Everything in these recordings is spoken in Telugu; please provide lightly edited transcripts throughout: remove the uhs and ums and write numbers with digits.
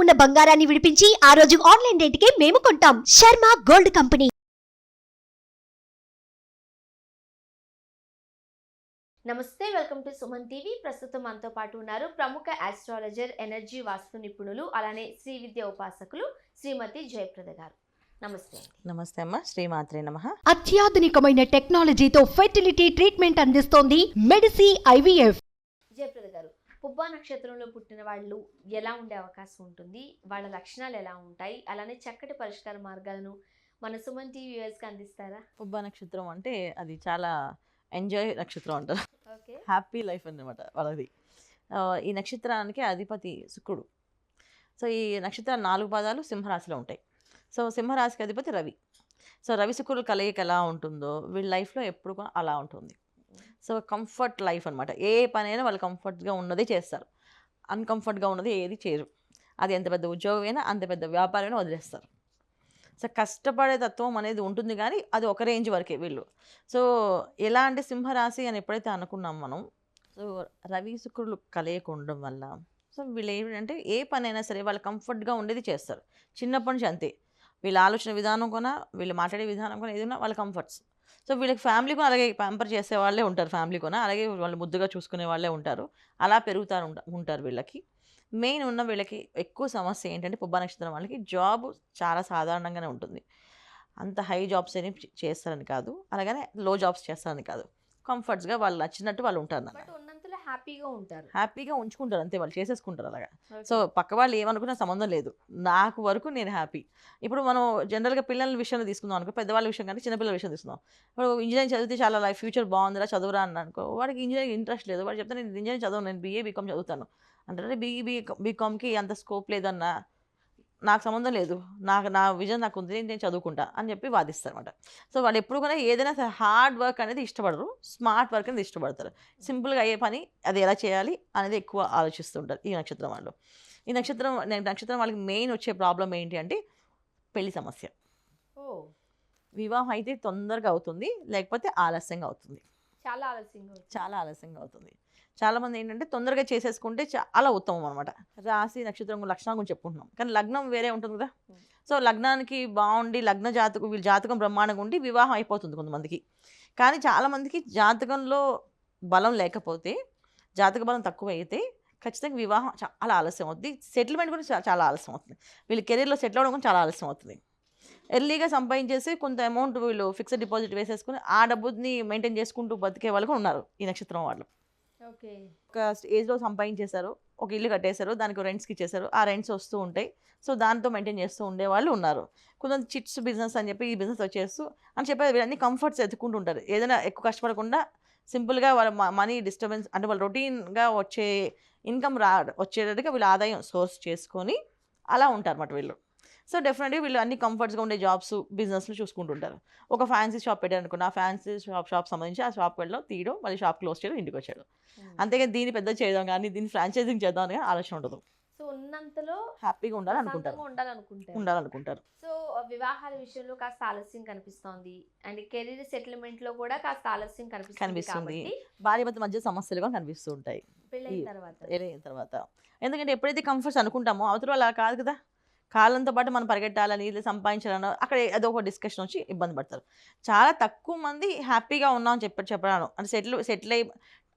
ఉన్న బంగారాన్ని విడిపించి ఆ రోజు ఆన్లైన్ రేటుకే మేము కొంటాం. Sharma gold company. నమస్తే, వెల్కమ్ టు సుమన్ టీవీ. ప్రస్తుతం మనతో పాటు ఉన్నారు ప్రముఖ ఆస్ట్రాలజర్, ఎనర్జీ వాస్తు నిపుణులు, అలానే శ్రీ విద్య ఉపాసకులు శ్రీమతి జయప్రద గారు. నమస్తే. నమస్తే అమ్మ, శ్రీమాత్రే నమః. అత్యాధునికమైన టెక్నాలజీతో ఫెర్టిలిటీ ట్రీట్మెంట్ అందిస్తోంది మెడిసి ఐవీఎఫ్. జయప్రద గారు, పుబ్బా నక్షత్రంలో పుట్టిన వాళ్ళు ఎలా ఉండే అవకాశం ఉంటుంది, వాళ్ళ లక్షణాలు ఎలా ఉంటాయి, అలానే చక్కటి పరిష్కార మార్గాలను మన సుమన్ టీవీ వ్యూవర్స్కి అందిస్తారా? పుబ్బా నక్షత్రం అంటే అది చాలా ఎంజాయ్ నక్షత్రం అంటారు. ఓకే. హ్యాపీ లైఫ్ అన్నమాట వాళ్ళది. ఈ నక్షత్రానికి అధిపతి శుక్రుడు. సో ఈ నక్షత్రాలు 4 పాదాలు సింహరాశిలో ఉంటాయి. సో సింహరాశికి అధిపతి రవి. సో రవి శుక్రుడు కలయిక ఎలా ఉంటుందో వీళ్ళ లైఫ్లో ఎప్పుడు కూడా అలా ఉంటుంది. సో కంఫర్ట్ లైఫ్ అనమాట. ఏ పనైనా వాళ్ళు కంఫర్ట్గా ఉన్నదే చేస్తారు, అన్కంఫర్ట్గా ఉన్నది ఏది చేయరు. అది ఎంత పెద్ద ఉద్యోగమైనా అంత పెద్ద వ్యాపారమైనా వదిలేస్తారు. సో కష్టపడే తత్వం అనేది ఉంటుంది, కానీ అది ఒక రేంజ్ వరకే వీళ్ళు. సో ఎలా అంటే సింహరాశి అని ఎప్పుడైతే అనుకున్నాం మనం, సో రవి శుక్రులు కలయిక ఉండడం వల్ల సో వీళ్ళు ఏంటంటే ఏ పనైనా సరే వాళ్ళు కంఫర్ట్గా ఉండేది చేస్తారు. చిన్నప్పటి నుంచి అంతే. వీళ్ళ ఆలోచన విధానం కొన, వీళ్ళు మాట్లాడే విధానం కొన, ఏదైనా వాళ్ళ కంఫర్ట్స్. సో వీళ్ళకి ఫ్యామిలీ కూడా అలాగే ప్యాంపర్ చేసే వాళ్ళే ఉంటారు. ఫ్యామిలీ కొన అలాగే వాళ్ళు ముద్దుగా చూసుకునే వాళ్ళే ఉంటారు. అలా పెరుగుతారు ఉంటారు వీళ్ళకి. మెయిన్ ఉన్న వీళ్ళకి ఎక్కువ సమస్య ఏంటంటే పుబ్బా నక్షత్రం వాళ్ళకి జాబ్ చాలా సాధారణంగానే ఉంటుంది. అంత హై జాబ్స్ అని చేస్తారని కాదు, అలాగనే లో జాబ్స్ చేస్తారని కాదు. కంఫర్ట్స్గా వాళ్ళు నచ్చినట్టు వాళ్ళు ఉంటారు. బట్ ఉన్నంతలో హ్యాపీగా ఉంటారు, హ్యాపీగా ఉంచుకుంటారు అంతే, వాళ్ళు చేసేసుకుంటారు అలాగా. సో పక్క వాళ్ళు ఏమనుకున్నా సంబంధం లేదు, నాకు వరకు నేను హ్యాపీ. ఇప్పుడు మనం జనరల్గా పిల్లల విషయంలో తీసుకుందాం అనుకో, పెద్దవాళ్ళ విషయం కానీ చిన్నపిల్లల విషయం తీసుకుందాం. ఇప్పుడు ఇంజనీరింగ్ చదివితే చాలా లైఫ్ ఫ్యూచర్ బాగుందిరా చదువురా అని అనుకో, వాడికి ఇంజనీరింగ్ ఇంట్రెస్ట్ లేదు. వాడు చెప్తే నేను ఇంజనీరింగ్ చదవను, నేను బీఏ బీకామ్ చదువుతాను అంటే బీకామ్కి అంత స్కోప్ లేదన్నా, నాకు సంబంధం లేదు, నా విజన్ నాకు ఉంది, నేను చదువుకుంటా అని చెప్పి వాదిస్తారు అనమాట. సో వాళ్ళు ఎప్పుడు కూడా ఏదైనా హార్డ్ వర్క్ అనేది ఇష్టపడరు, స్మార్ట్ వర్క్ అనేది ఇష్టపడతారు. సింపుల్గా అయ్యే పని అది ఎలా చేయాలి అనేది ఎక్కువ ఆలోచిస్తుంటారు ఈ నక్షత్రం వాళ్ళు. ఈ నక్షత్రం వాళ్ళకి మెయిన్ వచ్చే ప్రాబ్లం ఏంటి అంటే పెళ్లి సమస్య. వివాహం అయితే తొందరగా అవుతుంది, లేకపోతే ఆలస్యంగా అవుతుంది. చాలా ఆలస్యంగా అవుతుంది. చాలామంది ఏంటంటే తొందరగా చేసేసుకుంటే చాలా ఉత్తమం అనమాట. రాశి నక్షత్రం లక్షణాల గురించి చెప్పుకుంటున్నాం, కానీ లగ్నం వేరే ఉంటుంది కదా. సో లగ్నానికి బాగుండి వీళ్ళ జాతకం బ్రహ్మాండంగా ఉండి వివాహం అయిపోతుంది కొంతమందికి. కానీ చాలామందికి జాతకంలో బలం లేకపోతే, జాతక బలం తక్కువ అయితే ఖచ్చితంగా వివాహం చాలా ఆలస్యం అవుతుంది. సెటిల్మెంట్ కూడా చాలా ఆలస్యం అవుతుంది. వీళ్ళ కెరీర్లో సెటిల్ అవ్వడం కూడా చాలా ఆలస్యం అవుతుంది. ఎర్లీగా సంపాదించేసి కొంత అమౌంట్ వీళ్ళు ఫిక్స్డ్ డిపాజిట్ వేసేసుకుని ఆ డబ్బుని మెయింటైన్ చేసుకుంటూ బతికే వాళ్ళు కూడా ఉన్నారు ఈ నక్షత్రం వాళ్ళు. ఒక ఏజ్లో సంపాదించేశారు, ఒక ఇల్లు కట్టేశారు, దానికి రెంట్స్కి ఇచ్చేశారు, ఆ రెంట్స్ వస్తూ ఉంటాయి. సో దాంతో మెయింటైన్ చేస్తూ ఉండే వాళ్ళు ఉన్నారు. కొంతమంది చిట్స్ బిజినెస్ అని చెప్పి ఈ బిజినెస్ వచ్చేస్తూ అని చెప్పి వీళ్ళన్నీ కంఫర్ట్స్ ఎత్తుకుంటూ ఉంటారు. ఏదైనా ఎక్కువ కష్టపడకుండా సింపుల్గా వాళ్ళ మనీ డిస్టర్బెన్స్ అంటే వాళ్ళు రొటీన్గా వచ్చే ఇన్కమ్ వచ్చేటట్టుగా వీళ్ళు ఆదాయం సోర్స్ చేసుకొని అలా ఉంటారు అన్నమాట వీళ్ళు. సో డెఫినెట్గా వీళ్ళు అన్ని కంఫర్ట్స్గా ఉండే జాబ్స్ బిజినెస్లు చూసుకుంటుంటారు. ఒక ఫ్యాన్సీ షాప్ పెట్టారనుకున్న, ఆ ఫ్యాన్సీ షాప్ సంబంధించి ఆ షాప్ వెళ్ళడం, తీయడం, మళ్ళీ షాప్ క్లోజ్ చేయడం, ఇంటికి వచ్చాడు. అంతేగాని దీన్ని పెద్ద చేయడం కానీ దీన్ని ఫ్రాంచైజింగ్ చేద్దాం అని ఆలోచన ఉండదు. సో ఉన్నంతలో హ్యాపీగా ఉండాలనుకుంటారు. సో వివాహాల విషయంలో కాస్త ఆలస్యం కనిపిస్తోంది, అండ్ కెరీర్ సెటిల్మెంట్ లో కూడా కాస్త ఆలస్యం కనిపిస్తుంది. భార్యాభర్త మధ్య సమస్యలు కూడా కనిపిస్తూ ఉంటాయి పెళ్ళైన తర్వాత. ఎందుకంటే ఎప్పుడైతే కంఫర్ట్స్ అనుకుంటామో అవతల అలా కాదు కదా. కాలంతో పాటు మనం పరిగెట్టాలని, ఇది సంపాదించాలని అక్కడ ఏదో ఒక డిస్కషన్ వచ్చి ఇబ్బంది పడతారు. చాలా తక్కువ మంది హ్యాపీగా ఉన్నామని చెప్పాను అంటే సెటిల్ అయ్యి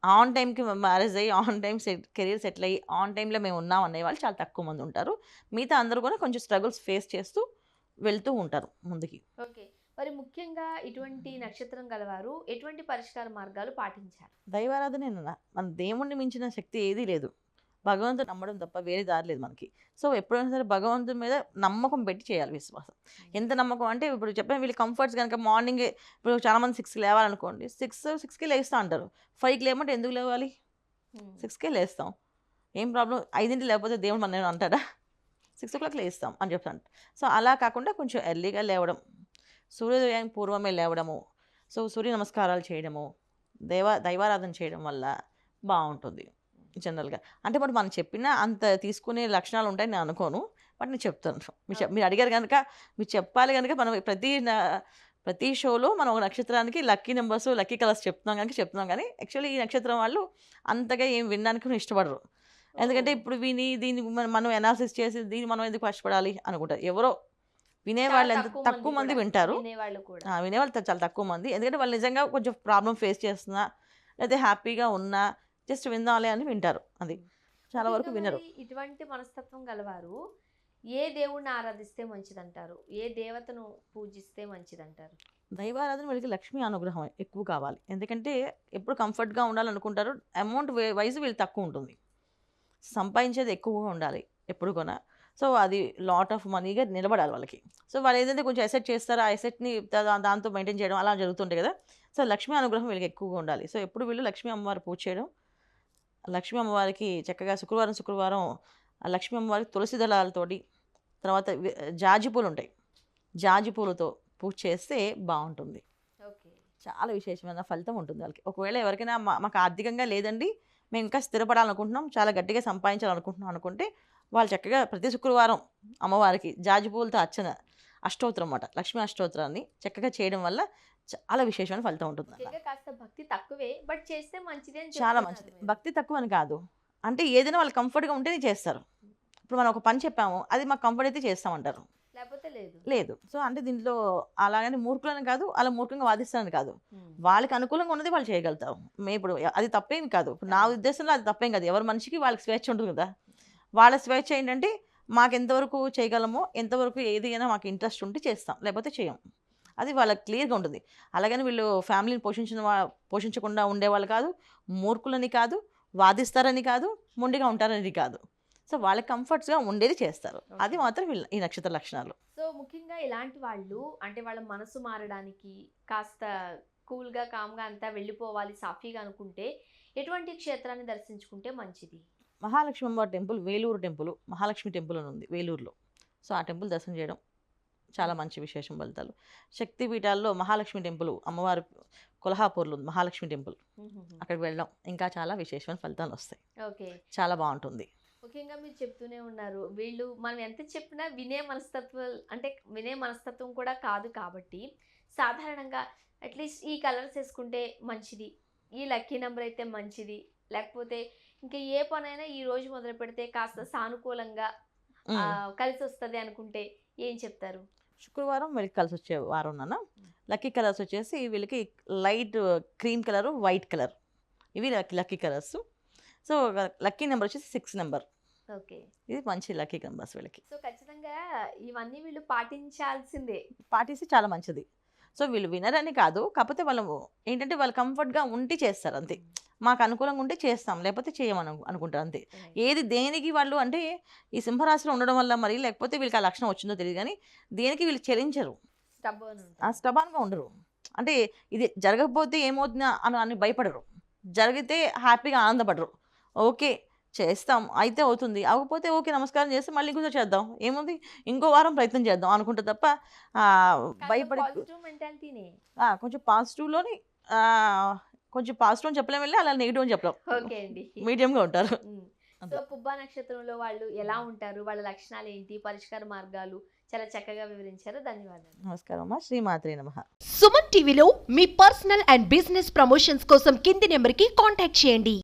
ఆన్ టైంకి మ్యారేజ్ అయ్యి, ఆన్ టైం కెరీర్ సెటిల్ అయ్యి ఆన్ టైంలో మేము ఉన్నాం అనే వాళ్ళు చాలా తక్కువ మంది ఉంటారు. మిగతా అందరూ కూడా కొంచెం స్ట్రగుల్స్ ఫేస్ చేస్తూ వెళ్తూ ఉంటారు ముందుకి. ఓకే, మరి ముఖ్యంగా ఇటువంటి నక్షత్రం గలవారు ఎటువంటి పరిష్కార మార్గాలు పాటించారు? దైవారాధనే. మన దేవుణ్ణి మించిన శక్తి ఏదీ లేదు. భగవంతుడు నమ్మడం తప్ప వేరే దారి లేదు మనకి. సో ఎప్పుడైనా సరే భగవంతుడి మీద నమ్మకం పెట్టి చేయాలి విశ్వాసం. ఎంత నమ్మకం అంటే ఇప్పుడు చెప్పాను, వీళ్ళు కంఫర్ట్స్ కనుక మార్నింగే ఇప్పుడు చాలామంది 6కి లేవాలనుకోండి, 6కి లేస్తా అంటారు. 5కి లేమంటే ఎందుకు లేవాలి? 6కే లేస్తాం, ఏం ప్రాబ్లం? 5ంటికి లేకపోతే దేవుడు మన అంటాడా? 6 o'clock లేస్తాం అని చెప్తాను. సో అలా కాకుండా కొంచెం ఎర్లీగా లేవడం, సూర్యోదయానికి పూర్వమే లేవడము, సో సూర్య నమస్కారాలు చేయడము, దైవారాధన చేయడం వల్ల బాగుంటుంది జనరల్గా. అంటే బట్ మనం చెప్పినా అంత తీసుకునే లక్షణాలు ఉంటాయని నేను అనుకోను, బట్ నేను చెప్తాను. మీరు అడిగారు కనుక మీరు చెప్పాలి కనుక మనం ప్రతి షోలో మనం ఒక నక్షత్రానికి లక్కీ నెంబర్స్, లక్కీ కలర్స్ చెప్తున్నాం కానీ యాక్చువల్లీ ఈ నక్షత్రం వాళ్ళు అంతగా ఏం వినడానికి ఇష్టపడరు. ఎందుకంటే ఇప్పుడు దీన్ని మనం అనాలిసిస్ చేసి దీన్ని మనం ఎందుకు కష్టపడాలి అనుకుంటారు. ఎవరో వినేవాళ్ళు ఎంత తక్కువ మంది వింటారు. వినేవాళ్ళు చాలా తక్కువ మంది. ఎందుకంటే వాళ్ళు నిజంగా కొంచెం ప్రాబ్లం ఫేస్ చేస్తున్నా లేకపోతే హ్యాపీగా ఉన్నా జస్ట్ వినాలి అని వింటారు. అది చాలా వరకు వినరు. ఇటువంటి మనస్తత్వం గలవారు ఏ దేవుణ్ణి ఆరాధిస్తే మంచిదంటారు? ఏ దేవతను పూజిస్తే మంచిదంటారు? దైవారాధన వీళ్ళకి లక్ష్మీ అనుగ్రహం ఎక్కువ కావాలి. ఎందుకంటే ఎప్పుడు కంఫర్ట్గా ఉండాలనుకుంటారు. అమౌంట్ వైజ్ వీళ్ళు తక్కువ ఉంటుంది. సంపాదించేది ఎక్కువగా ఉండాలి ఎప్పుడు కూడా. సో అది లాట్ ఆఫ్ మనీగా నిలబడాలి వాళ్ళకి. సో వాళ్ళు ఏదైతే కొంచెం ఎసెట్ చేస్తారో ఆ ఎసెట్ని దాంతో మెయింటైన్ చేయడం అలా జరుగుతుంటాయి కదా. సో లక్ష్మీ అనుగ్రహం వీళ్ళకి ఎక్కువగా ఉండాలి. సో ఎప్పుడు వీళ్ళు లక్ష్మీ అమ్మవారి పూజ చేయడం, లక్ష్మీ అమ్మవారికి చక్కగా శుక్రవారం లక్ష్మీ అమ్మవారికి తులసి దళాలతోటి, తర్వాత జాజి పూలు ఉంటాయి, జాజి పూలతో పూజ చేస్తే బాగుంటుంది. చాలా విశేషమైన ఫలితం ఉంటుంది వాళ్ళకి. ఒకవేళ ఎవరికైనా మాకు ఆర్థికంగా లేదండి, మేము ఇంకా స్థిరపడాలనుకుంటున్నాం, చాలా గట్టిగా సంపాదించాలనుకుంటున్నాం అనుకుంటే వాళ్ళు చక్కగా ప్రతి శుక్రవారం అమ్మవారికి జాజి పూలతో అర్చన అష్టోత్తరం అన్నమాట, లక్ష్మీ అష్టోత్తరాన్ని చక్కగా చేయడం వల్ల చాలా విశేషమైన ఫలితం ఉంటుంది. కాస్త భక్తి తక్కువే, బట్ చేస్తే మంచిది అని చాలా మంచిది. భక్తి తక్కువ అని కాదు, అంటే ఏదైనా వాళ్ళు కంఫర్ట్గా ఉంటేనే చేస్తారు. ఇప్పుడు మనం ఒక పని చెప్పాము, అది మాకు కంఫర్ట్ అయితే చేస్తామంటారు, లేకపోతే లేదు. సో అంటే దీంట్లో అలాగని మూర్ఖులని కాదు, అలా మూర్ఖంగా వాదిస్తారని కాదు, వాళ్ళకి అనుకూలంగా ఉన్నది వాళ్ళు చేయగలుగుతారు. ఇప్పుడు అది తప్పేం కాదు. ఇప్పుడు నా ఉద్దేశంలో అది తప్పేం కాదు. ఎవరి మనిషికి వాళ్ళకి స్వేచ్ఛ ఉంటుంది కదా. వాళ్ళ స్వేచ్ఛ ఏంటంటే మాకు ఎంతవరకు చేయగలమో, ఎంతవరకు ఏది అయినా మాకు ఇంట్రెస్ట్ ఉంటే చేస్తాం, లేకపోతే చేయం. అది వాళ్ళకి క్లియర్గా ఉంటుంది. అలాగని వీళ్ళు ఫ్యామిలీని పోషించకుండా ఉండేవాళ్ళు కాదు, మూర్ఖులని కాదు, వాదిస్తారని కాదు, మొండిగా ఉంటారని కాదు. సో వాళ్ళకి కంఫర్ట్స్గా ఉండేది చేస్తారు. అది మాత్రం వీళ్ళ ఈ నక్షత్ర లక్షణాలు. సో ముఖ్యంగా ఇలాంటి వాళ్ళు అంటే వాళ్ళ మనసు మారడానికి కాస్త కూల్గా కామ్గా అంతా వెళ్ళిపోవాలి సాఫీగా అనుకుంటే ఎటువంటి క్షేత్రాన్ని దర్శించుకుంటే మంచిది? మహాలక్ష్మి అమ్మవారి temple, Vellore temple, Mahalakshmi temple అని ఉంది వేలూరులో. సో ఆ టెంపుల్ దర్శనం చేయడం చాలా మంచి విశేషం ఫలితాలు. శక్తిపీఠాల్లో మహాలక్ష్మి టెంపుల్, అమ్మవారి కొల్హాపూర్లో ఉంది మహాలక్ష్మి టెంపుల్, అక్కడికి వెళ్ళడం ఇంకా చాలా విశేషమైన ఫలితాలు వస్తాయి. ఓకే, చాలా బాగుంటుంది. ముఖ్యంగా మీరు చెప్తూనే ఉన్నారు, వీళ్ళు మనం ఎంత చెప్పినా వినే మనస్తత్వం కూడా కాదు కాబట్టి సాధారణంగా అట్లీస్ట్ ఈ కలర్స్ వేసుకుంటే మంచిది, ఈ లక్కీ నెంబర్ అయితే మంచిది, లేకపోతే ఇంకా ఏ పనైనా ఈ రోజు మొదలు పెడితే కాస్త సానుకూలంగా కలిసి వస్తుంది అనుకుంటే ఏం చెప్తారు? శుక్రవారం వీళ్ళకి కలిసి వచ్చే వారం నాన్న. లక్కీ కలర్స్ వచ్చేసి వీళ్ళకి light cream colour, white colour, ఇవి lucky colours. So lucky number వచ్చేసి 6 నెంబర్. ఓకే, ఇది మంచి లక్కీ నెంబర్స్ వీళ్ళకి. సో ఖచ్చితంగా ఇవన్నీ వీళ్ళు పాటించాల్సిందే, పాటిస్తే చాలా మంచిది. సో వీళ్ళు వినరని కాదు, కాకపోతే వాళ్ళు ఏంటంటే వాళ్ళు కంఫర్ట్గా ఉంటే చేస్తారు అంతే. మాకు అనుకూలంగా ఉంటే చేస్తాం, లేకపోతే చేయమని అనుకుంటారు అంతే. ఏది దేనికి వాళ్ళు అంటే ఈ సింహరాశిలో ఉండడం వల్ల మరి, లేకపోతే వీళ్ళకి ఆ లక్షణం వచ్చిందో తెలియదు కానీ దేనికి వీళ్ళు చెల్లించరు, స్టబాన్గా ఉండరు. అంటే ఇది జరగకపోతే ఏమవుతుందా అని భయపడరు, జరిగితే హ్యాపీగా ఆనందపడరు. ఓకే చేస్తాం, అయితే అవుతుంది, అవ్వకపోతే ఓకే నమస్కారం చేస్తే మళ్ళీ ఇంకొంచెం చేద్దాం, ఏముంది ఇంకో వారం ప్రయత్నం చేద్దాం అనుకుంటే తప్ప భయపడి కొంచెం పాజిటివ్లోని కొంచెం పాజిటివ్ అని చెప్పలేం, వెళ్ళి అలా నెగిటివ్ అని చెప్పలేం, మీడియంగా ఉంటారు. సో పుబ్బా నక్షత్రంలో వాళ్ళు ఎలా ఉంటారు, వాళ్ళ లక్షణాలు ఏంటి, పరిష్కార మార్గాలు చాలా చక్కగా వివరించారు. ధన్యవాదాలు. నమస్కారం అమ్మా. శ్రీమాత్రే నమః. సుమన్ టీవీలో మీ పర్సనల్ అండ్ బిజినెస్ ప్రమోషన్స్ కోసం కింది నెంబర్కి కాంటాక్ట్ చేయండి.